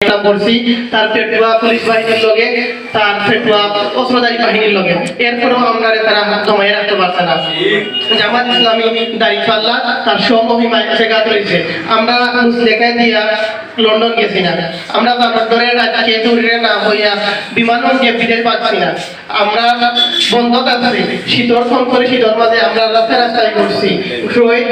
পড়ছি তার পেটুয়া পুলিশ বাহিনীর লগে তার পেটুয়া অস্ত্রধারী বাহিনীর লগে এরপরেও আমরা তারা হাত জমাই রাখতে পারছে না। জামাত ইসলামী দাঁড়িপাল্লা তার সমহিমায় জায়গা করেছে। আমরা মুসলেখা দিয়া লন্ডন গেছি না, আমরা লন্ডনের রাজকে দূরে না হইয়া বিমানও গিয়ে বিদেশ পাচ্ছি না। আমরা বন্ধ থাকছি শীতর ফোন করে শীতর মাঝে আমরা রাস্তায় করছি,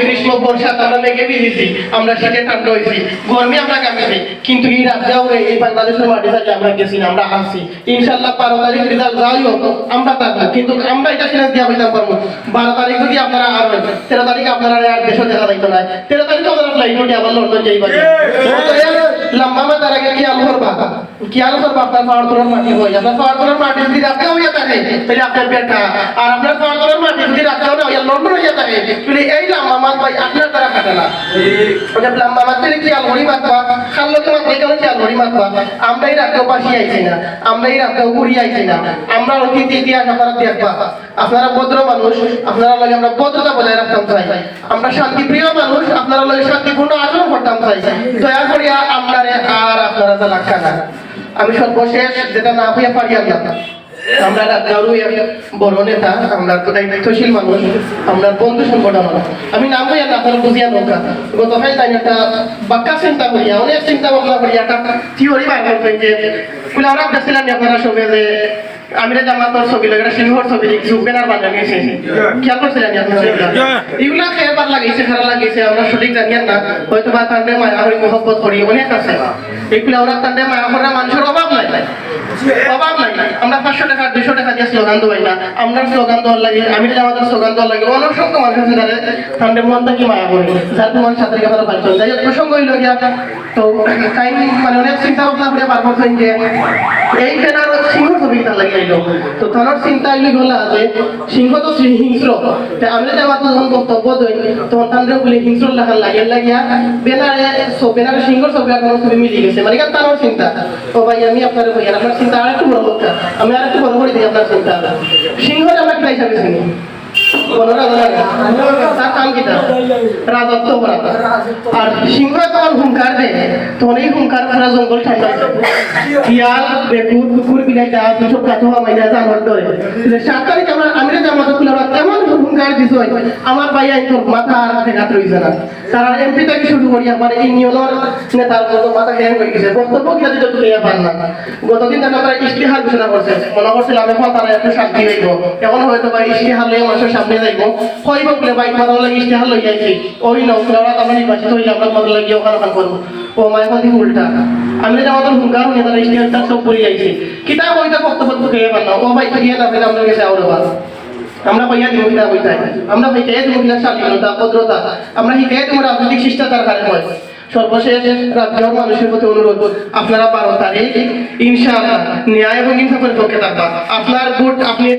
গ্রীষ্ম বর্ষাতে আমরা মেঘে ভিজেছি, আমরা শীতে ঠান্ডা হয়েছি, গরমে আমরা কামেছি, কিন্তু এই রাজ্যেও এই বাংলাদেশের মাটি থেকে আমরা গেছি না, আমরা আসছি। ইনশাল্লাহ 12 তারিখ রেজাল্ট যাই হোক আমরা থাকবো, কিন্তু আমরা এটা সিলেন্স দিয়া হইতাম পারবো 12 তারিখ যদি আপনারা আর হয় 13 তারিখ আপনারা আর দেশও দেখা যাইতো না, 13 তারিখ আপনারা ফ্লাইট উঠে আবার লন্ডন যাইবা। লম্বা মাথার আগে খেয়াল করবা আপনার পাওয়ার মাটি হয়ে যাবে। আপনার পাওয়ার মাটি যদি রাখতে হইয়া থাকে তাহলে আপনার বেটা, আর আপনার পাওয়ার মাটি যদি রাখতে হইয়া লন্ডন হইয়া থাকে তাহলে এই লম্বা মাছ ভাই আপনার দ্বারা কাটে না। লম্বা মাছ থেকে খেয়াল করি মাতবা, খাল্লোকে মাছ থেকে খেয়াল করি মাতবা। আমরা এই রাখতেও পাশি আইছি না, আমরা এই রাখতেও ঘুরি আইছি না। আমরা অতীত ইতিহাস আপনারা দেখবা, আপনারা ভদ্র মানুষ, আপনারা লগে আমরা ভদ্রতা বজায় রাখতাম চাই। আমরা শান্তিপ্রিয় মানুষ, আপনারা লগে শান্তিপূর্ণ আচরণ করতাম চাই। দয়া করিয়া আপনারে আর আপনারা যা লাগা না। আমি সর্বশেষ যেটা না হইয়া পারিয়া না, আমরা বড় নেতা, আমরা দায়িত্বশীল মানুষ, আমরা বন্ধু সংগঠন, আমি নাম হইয়া না আপনারা বুঝিয়া নৌকা গতকাল তাই একটা বাক্কা চিন্তা করিয়া অনেক চিন্তা ভাবনা করিয়া একটা থিওরি বার করতেন যে ওরা দেখছিলেন আপনারা সবে যে আমিরা জামাতর ছবি লাগে সিংহর ছবি লিখছি ব্যানার বানিয়েছে, খেয়াল করছিলেন এগুলা খেয়াল লাগাইছে খারাপ লাগিয়েছে আমরা সঠিক জানিয়েন না, হয়তো বা তার মায়া হরি মহব্বত করি অনেক আছে, এগুলা ওরা তার মায়া করা মানুষের অভাব নাই। আমরা 500 টাকা 200 টাকা দিয়ে স্লোগান দেওয়াই না, আমরা স্লোগান দেওয়ার লাগে আমিরা জামাতের স্লোগান দেওয়ার লাগে অনেক সংখ্যক মানুষ আছে যারা তাদের মনটা কি মায়া করে যার তোমার সাথে কথা বলছো যাই প্রসঙ্গ হইল গিয়া। তো টাইম মানে অনেক চিন্তা ভাবনা করে বার করছেন যে এই ব্যানার সিংহ ছবি তার লাগে আইলো, তো তার চিন্তা আইলে গলা যে সিংহ তো হিংস্র, আমরা জামাত যখন বক্তব্য দেই তখন তাদের বলে হিংস্র লেখার লাগিয়া ব্যানারে সিংহর ছবি আর কোনো ছবি মিলে গেছে, মানে তার চিন্তা। ও ভাই আমি আপনার ভাই আপনার চিন্তা আর একটু বড় কথা, আমি আর একটু বড় করে দিই আপনার চিন্তা। সিংহর আমরা কি হিসাবে চিনি তার কাম কিটা রাজত্ব করা, আর সিংহ তখন হুঙ্কার দেয় তখন এই হুঙ্কার পুরা জঙ্গল ঠান্ডা শিয়াল বেকুর কুকুর বিলাই যা দুশো কাছে হওয়া মাইনা জানোয়ার ধরে 7 তারিখ আমি জামাত খুলে তেমন হুঙ্কার দিছ আমার ভাই তোর মাথা আর ফেরাত রয়েছে না। তারা এমপি থেকে শুরু করি আমার ইউনিয়নের নেতার মতো মাথা হ্যাং হয়ে গেছে, বক্তব্য কি যদি তুলিয়া পান না। গতদিন তারা ইশতেহার ঘোষণা করছে, মনে করছিলাম এখন তারা একটু শান্তি হইব, এখন হয়তো বা ইশতেহার লইয়া মানুষের সামনে যাইব হইব বলে বাইক মারার লাগে ইশতেহার লই যাইছি ওই নৌকরা আমরা নির্বাচিত হইলে আমরা মনে লাগিয়ে ওখানে করবো। ও মায়ের মধ্যে উল্টা আমি আমাদের হুঙ্কার হয়ে তারা ইশতেহারটা সব করে যাইছি কিতাব হইতে বক্তব্য খেয়ে পারলাম ও বাইক গিয়ে না পেলে আমাদের কাছে আরো ভালো। আমরা কইয়া দিব কিনা কইতাই, আমরা হিকায়ে দিব কিনা স্বাধীনতা ভদ্রতা, আমরা হিকায়ে দিব রাজনৈতিক শিষ্টাচার কারে হয়। সর্বশেষ রাজ্যের মানুষের প্রতি অনুরোধ আপনারা 12 তারিখ ইনশাআল্লাহ ন্যায় এবং ইনসাফের পক্ষে থাকবা। আপনার ভোট আপনি